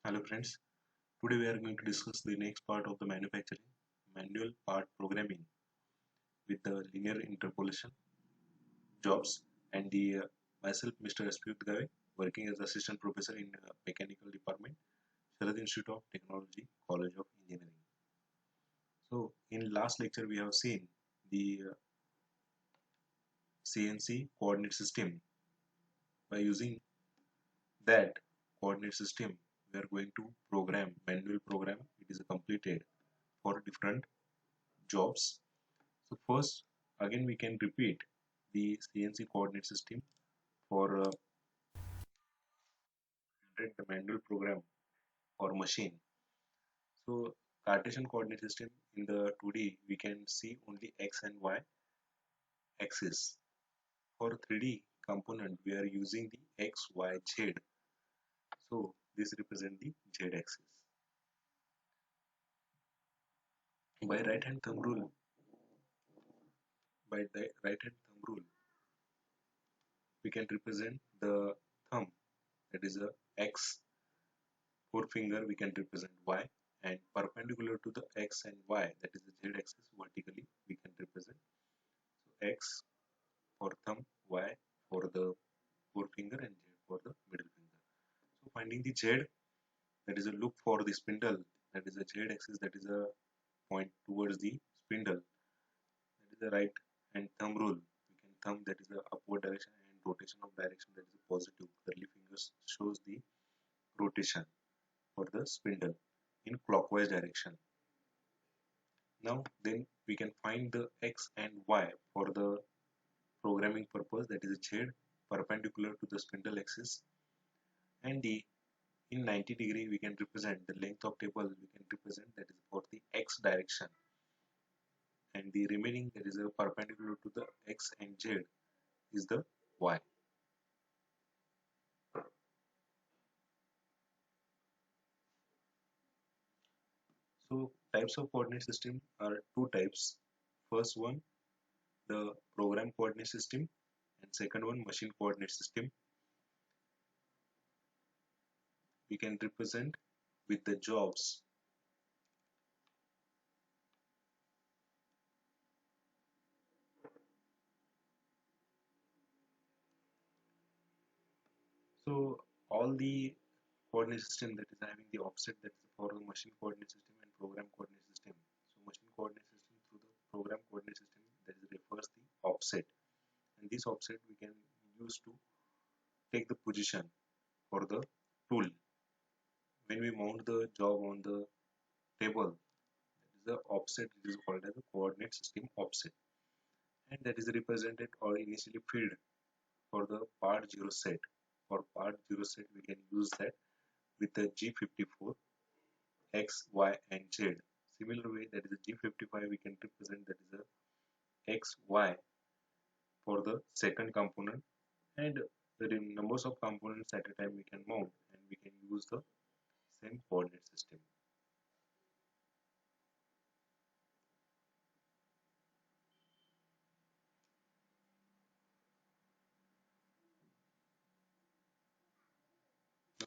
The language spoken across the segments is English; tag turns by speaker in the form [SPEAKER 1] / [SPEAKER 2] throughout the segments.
[SPEAKER 1] Hello friends, today we are going to discuss the next part of the manufacturing, manual part programming with the linear interpolation jobs and the myself Mr. S.P. Gave, working as assistant professor in mechanical department, Sharad Institute of Technology, College of Engineering. So in last lecture we have seen the CNC coordinate system. By using that coordinate system we are going to program manual program. It is completed for different jobs. So first, again we can repeat the CNC coordinate system for the manual program or machine. So Cartesian coordinate system in the 2D we can see only x and y axis. For 3D component we are using the x, y, z. So this represent the z axis. By right hand thumb rule, by the right hand thumb rule, we can represent the thumb, that is a x. Forefinger we can represent y, and perpendicular to the x and y, that is the z axis, vertically we can represent. So x for thumb, y for the forefinger, and z for the middle finger. So finding the z, that is a look for the spindle, that is the z axis, that is a point towards the spindle, that is the right and thumb rule. We can thumb, that is the upward direction, and rotation of direction, that is the positive. Curly fingers shows the rotation for the spindle in clockwise direction. Now then we can find the x and y for the programming purpose, that is z perpendicular to the spindle axis, and the in 90-degree we can represent the length of table, we can represent that is for the x direction, and the remaining, that is a perpendicular to the x and z, is the y. So types of coordinate system are two types. First one, the program coordinate system, and second one, machine coordinate system. We can represent with the jobs. So all the coordinate system that is having the offset, that is for the machine coordinate system and program coordinate system. So machine coordinate system through the program coordinate system, that is refers the offset, and this offset we can use to take the position for the tool. When we mount the job on the table, that is the offset, it is called as the coordinate system offset, and that is represented or initially filled for the part 0 set. For part 0 set we can use that with the G54 x, y, and z. Similar way, that is a G55 we can represent, that is a x, y for the second component, and the numbers of components at a time we can mount, and we can use the same coordinate system.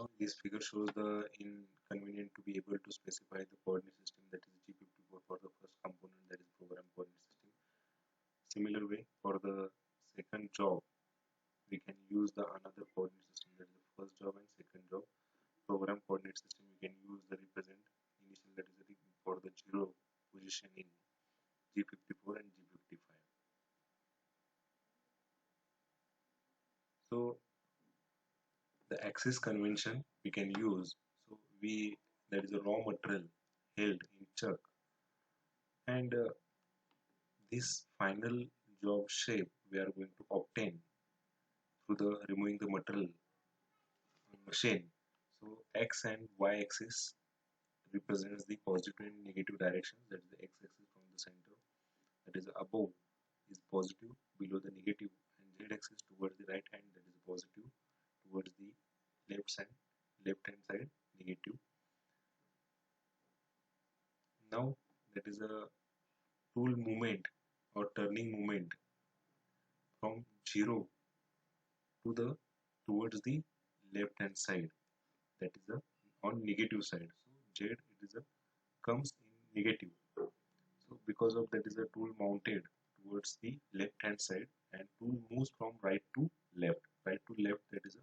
[SPEAKER 1] Now this figure shows the inconvenient to be able to specify the coordinate system, that is G54 for the first component, that is program coordinate system. Similar way, for the second job we can use the another coordinate system, that is the first job and second job. Program coordinate system we can use the represent initial, that is the for the 0 position in G54 and G55. So the axis convention we can use. So we, that is a raw material held in chuck, and this final job shape we are going to obtain through the removing the material machine. So x and y axis represents the positive and negative directions, that is the x axis from the center, that is above is positive, below the negative, and z axis towards the right hand, that is positive, towards the left hand side negative. Now that is a tool movement or turning movement from 0 to the towards the left hand side, that is the on negative side. So Z it is a comes in negative. So because of that is a tool mounted towards the left hand side and tool moves from right to left. Right to left, that is a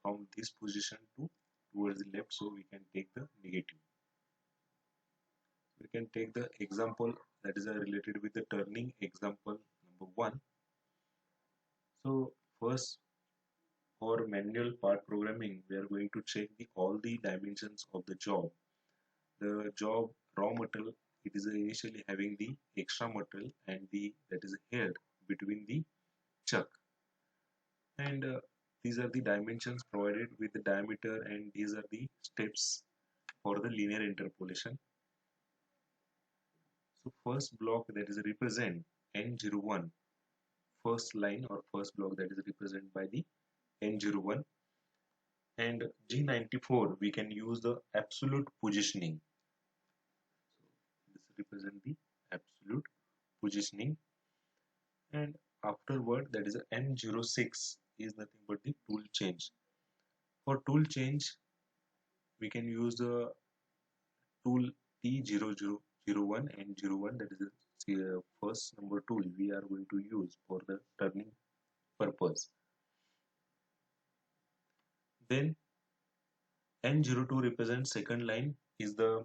[SPEAKER 1] from this position to towards the left, so we can take the negative. We can take the example that is related with the turning example number 1. So first, for manual part programming, we are going to check all the dimensions of the job. The job raw material, it is initially having the extra material and the that is held between the chuck, and these are the dimensions provided with the diameter, and these are the steps for the linear interpolation. So first block that is represent N01, first line or first block that is represented by the N01, and G94 we can use the absolute positioning. This represent the absolute positioning, and afterward that is a N06 is nothing but the tool change. For tool change we can use the tool T0001 and 01, that is the first number tool we are going to use for the turning purpose. Then N02 represents second line is the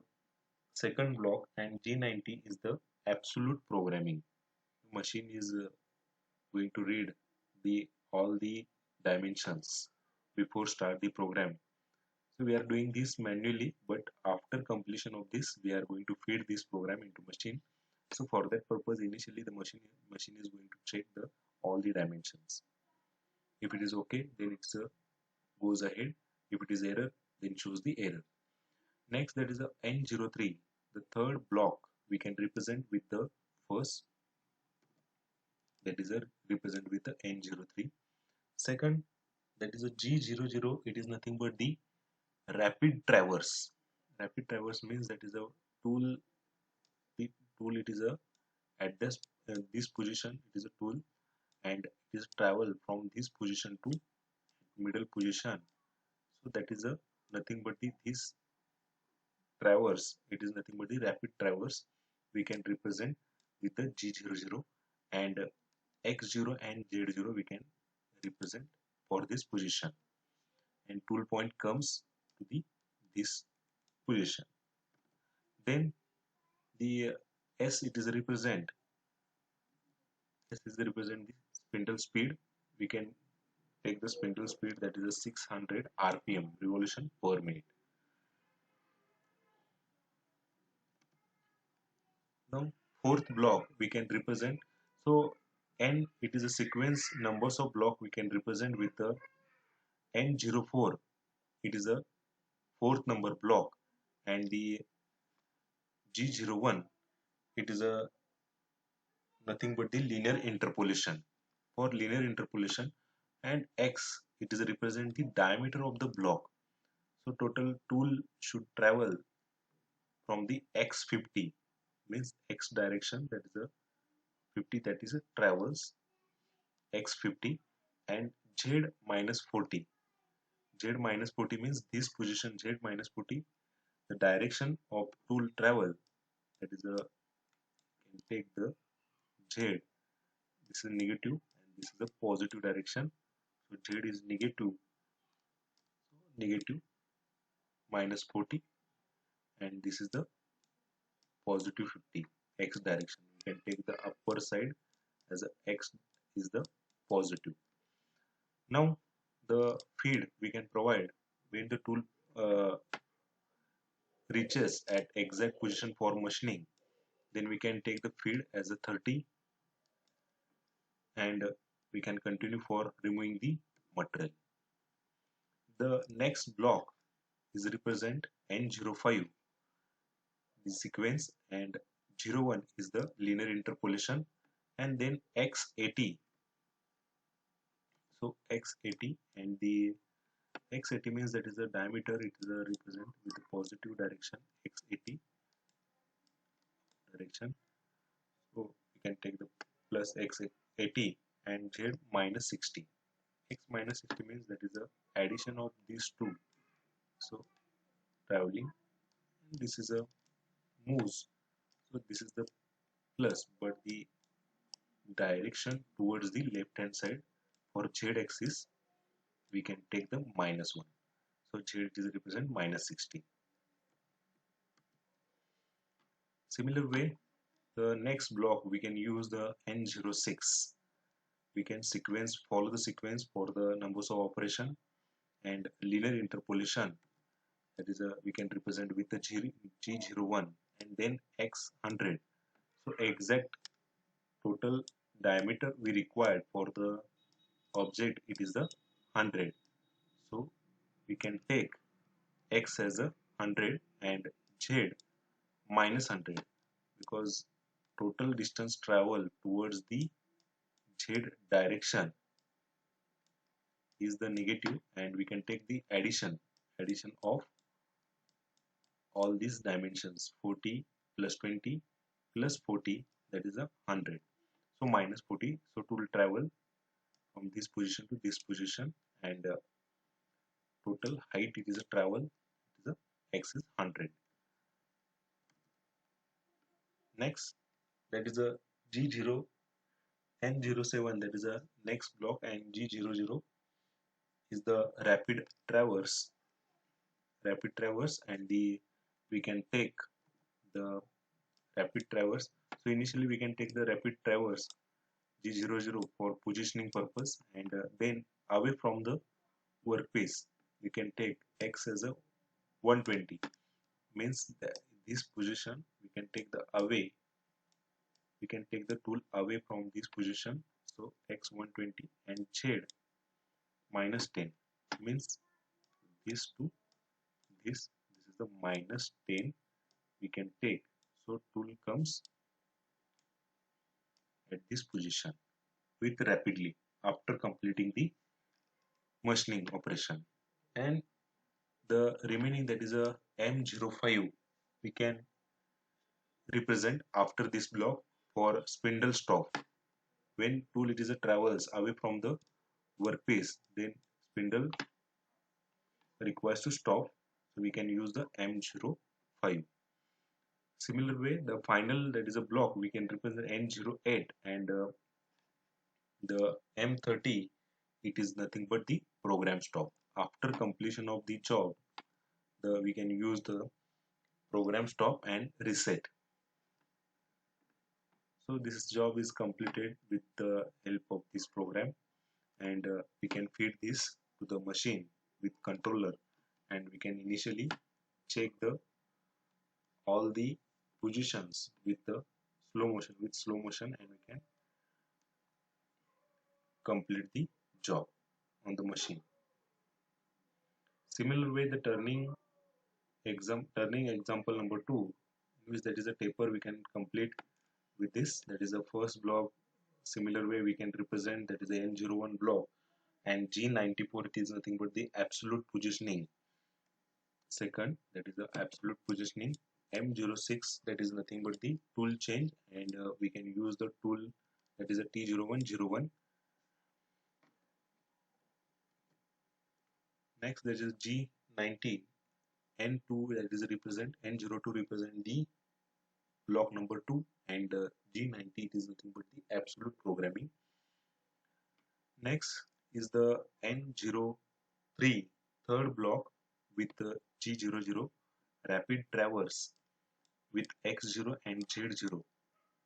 [SPEAKER 1] second block, and G90 is the absolute programming. The machine is going to read the all the dimensions before start the program. So we are doing this manually, but after completion of this we are going to feed this program into machine. So for that purpose, initially the machine is going to check the all the dimensions. If it is okay, then it goes ahead. If it is error, then choose the error. Next, that is the N03. The third block we can represent with the first, that is a represent with the N03. Second, that is a G00. It is nothing but the rapid traverse. Rapid traverse means that is a tool. The tool it is a at this position it is a tool, and it is travel from this position to middle position. So that is a nothing but this traverse. It is nothing but the rapid traverse. We can represent with the G00, and X0 and Z0 we can represent for this position, and tool point comes to this position. Then the S it is represent the spindle speed. We can take the spindle speed, that is a 600 rpm, revolution per minute. Now fourth block we can represent, so n it is a sequence numbers of block we can represent with the N04. It is a fourth number block, and the G01 it is a nothing but the linear interpolation. For linear interpolation, and X it is represent the diameter of the block. So total tool should travel from the X50, means X direction, that is a 50, that is a travels X50, and Z minus 40. Z minus 40 means this position Z minus 40, the direction of tool travel, that is a can take the Z. This is negative and this is the positive direction. So Z is negative, negative minus 40, and this is the positive 50, X direction. We can take the upper side as a X is the positive. Now the feed we can provide when the tool reaches at exact position for machining, then we can take the feed as a 30, and we can continue for removing the material. The next block is represent N05, the sequence, and 01 is the linear interpolation, and then X80. So X80, and the X80 means that is the diameter, it is a represent with the positive direction, X80 direction. So we can take the plus X80 and Z minus 60. X minus 60 means that is the addition of these two. So traveling, and this is a moves. So this is the plus, but the direction towards the left hand side for z axis we can take the -1. So z is represent -60. Similar way, the next block we can use the N06. We can follow the sequence for the numbers of operation and linear interpolation. That is we can represent with the G01 and then X100. So exact total diameter we required for the object, it is the 100. So we can take X as a 100 and Z -100, because total distance travel towards the Z direction is the negative, and we can take the addition of all these dimensions, 40 plus 20 plus 40, that is a 100. So -40, so to travel from this position to this position, and total height it is a travel, it is a x is 100. Next, that is a G0 N07, that is a next block, and G00 is the rapid traverse, and we can take the rapid traverse. So initially we can take the rapid traverse G00 for positioning purpose, and then away from the workpiece we can take X as a 120, means that this position we can take the tool away from this position. So X 120 and Z -10, means this to this is the -10 we can take. So tool comes at this position with rapidly after completing the machining operation. And the remaining, that is a M05, we can represent after this block for spindle stop. When tool it is a travels away from the workpiece, then spindle requires to stop, so we can use the M05. Similar way, the final, that is a block, we can represent N08, and the M30, it is nothing but the program stop. After completion of the job, we can use the program stop and reset. So this job is completed with the help of this program, and we can feed this to the machine with controller, and we can initially check the all the positions with the slow motion, and we can complete the job on the machine. Similar way, the turning example number 2, which that is a taper, we can complete with this. That is the first block. Similar way we can represent, that is the N01 block, and G94, it is nothing but the absolute positioning. Second, that is the absolute positioning. M06, that is nothing but the tool change, and we can use the tool, that is a T0101. Next, there is G90 N2, that is represent N02 represent the block number 2, and G90 it is nothing but the absolute programming. Next is the N03 third block with the G00 rapid traverse with X0 and Z0,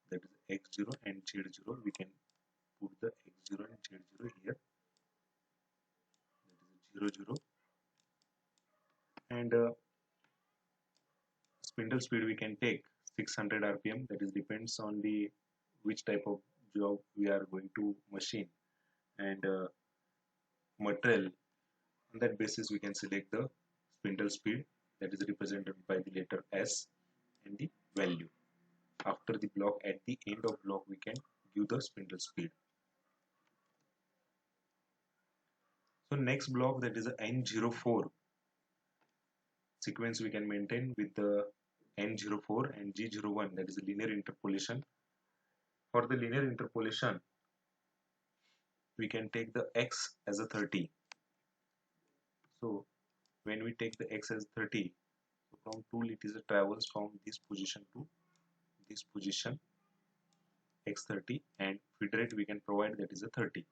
[SPEAKER 1] that is X0 and Z0. We can put the X0 and Z0 here, that is 00, and spindle speed we can take 600 rpm, that is depends on the which type of job we are going to machine, and material. On that basis we can select the spindle speed, that is represented by the letter S and the value. After the block, at the end of block, we can give the spindle speed. So next block, that is a N04 sequence we can maintain with the N04 and G01, that is a linear interpolation. For the linear interpolation, we can take the X as a 30. So when we take the X as 30, from tool, it is a travels from this position to this position x30, and feed rate we can provide, that is a 30.